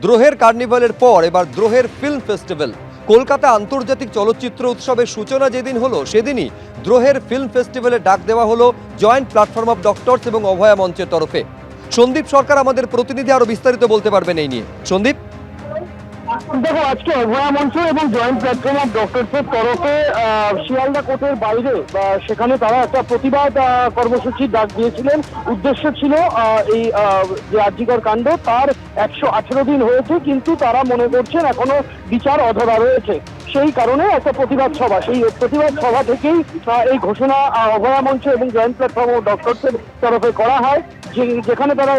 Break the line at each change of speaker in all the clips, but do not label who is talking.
দ্রোহের কার্নিভালের পর এবার দ্রোহের film festival. Kolkata আন্তর্জাতিক চলচ্চিত্র উৎসবের সূচনা যেদিন হলো সেদিনই দ্রোহের ফিল্ম ফেস্টিভ্যালে ডাক দেওয়া হলো জয়েন্ট প্ল্যাটফর্ম অফ ডক্টরস এবং অভয়া মঞ্চের তরফে। সন্দীপ সরকার আমাদের প্রতিনিধি আরো বিস্তারিত বলতে পারবেন এই নিয়ে। সন্দীপ,
দেখো, আজকে অভয়া মঞ্চ এবং জয়েন্ট প্ল্যাটফর্ম অফ ডক্টরসের তরফে শিয়ালদা কোর্টের বাইরে সেখানে তারা একটা প্রতিবাদ কর্মসূচির ডাক দিয়েছিলেন। উদ্দেশ্য ছিল এই যে আরজিকর কাণ্ড, তার 118 দিন হয়েছে, কিন্তু তারা মনে করছেন এখনো বিচার অধরা রয়েছে। সেই কারণে একটা প্রতিবাদ সভা, সেই প্রতিবাদ সভা থেকেই এই ঘোষণা অভয়া মঞ্চ এবং জয়েন্ট প্ল্যাটফর্ম অফ ডক্টরসের তরফে করা হয়, যেখানে তারা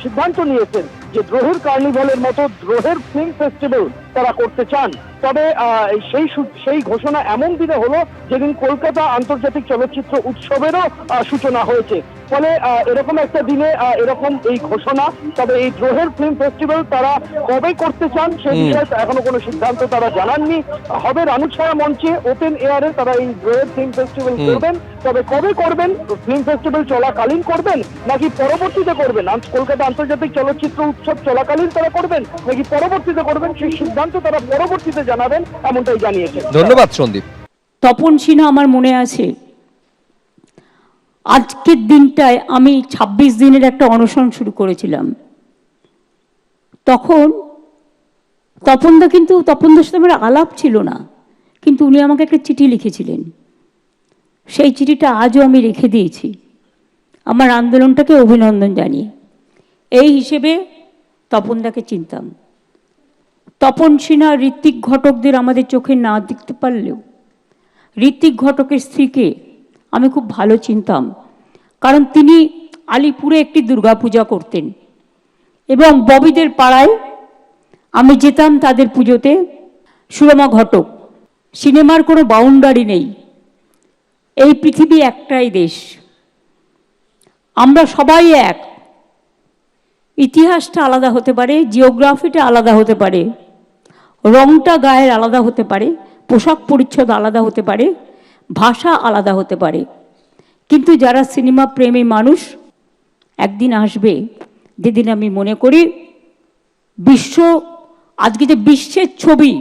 সিদ্ধান্ত নিয়েছেন যে দ্রোহের কার্নিভালের মতো দ্রোহের ফিল্ম ফেস্টিভ্যাল তারা করতে চান। তবে সেই ঘোষণা এমন দিনে হলো যেদিন কলকাতা আন্তর্জাতিক চলচ্চিত্র উৎসবেরও সূচনা হয়েছে। ফলে এরকম একটা দিনে এরকম এই ঘোষণা। তবে এই দ্রোহের ফিল্ম ফেস্টিভ্যাল তারা কবে করতে চান সে বিষয়ে এখনো কোনো সিদ্ধান্ত তারা জানাননি। হবে রানুছায়া মঞ্চে ওপেন এয়ারে তারা এই দ্রোহের ফিল্ম ফেস্টিভ্যাল করবেন। তবে কবে করবেন, ফিল্ম ফেস্টিভ্যাল চলাকালীন করবেন নাকি পরবর্তীতে করবেন, কলকাতা আন্তর্জাতিক চলচ্চিত্র উৎসব চলাকালীন তারা করবেন নাকি পরবর্তীতে করবেন, সেই সিদ্ধান্ত তারা পরবর্তীতে জানাবেন, এমনটাই জানিয়েছে।
ধন্যবাদ সন্দীপ।
তপন সিনহা আমার মনে আছে, আজকের দিনটায় আমি 26 দিনের একটা অনশন শুরু করেছিলাম। তখন তপনদার সাথে আমার আলাপ ছিল না, কিন্তু উনি আমাকে একটা চিঠি লিখেছিলেন। সেই চিঠিটা আজও আমি রেখে দিয়েছি আমার আন্দোলনটাকে অভিনন্দন জানিয়ে। এই হিসেবে তপনদাকে চিনতাম। তপন সিনহা, ঋত্বিক ঘটকদের আমাদের চোখে না দেখতে পারলেও ঋত্বিক ঘটকের স্ত্রীকে আমি খুব ভালো চিনতাম, কারণ তিনি আলিপুরে একটি দুর্গাপূজা করতেন এবং ববিদের পাড়ায় আমি যেতাম তাদের পুজোতে। সুরমা ঘটক, সিনেমার কোনো বাউন্ডারি নেই, এই পৃথিবী একটাই দেশ, আমরা সবাই এক। ইতিহাসটা আলাদা হতে পারে, জিওগ্রাফিটা আলাদা হতে পারে, রংটা গায়ের আলাদা হতে পারে, পোশাক পরিচ্ছদ আলাদা হতে পারে, ভাষা আলাদা হতে পারে, কিন্তু যারা সিনেমা প্রেমী মানুষ, একদিন আসবে যেদিন আমি মনে করি আজকে যে বিশ্বের ছবি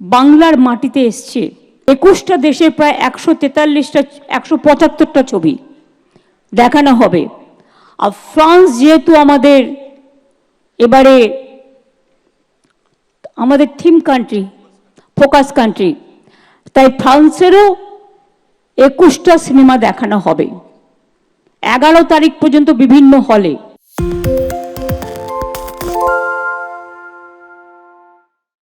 বাংলার মাটিতে এসছে, 21টা দেশের প্রায় 175টা ছবি দেখানো হবে। আর ফ্রান্স যেহেতু এবারে আমাদের থিম কান্ট্রি, ফোকাস কান্ট্রি, তাই ফ্রান্সেরও 21টা সিনেমা দেখানো হবে 11 তারিখ পর্যন্ত বিভিন্ন হলে।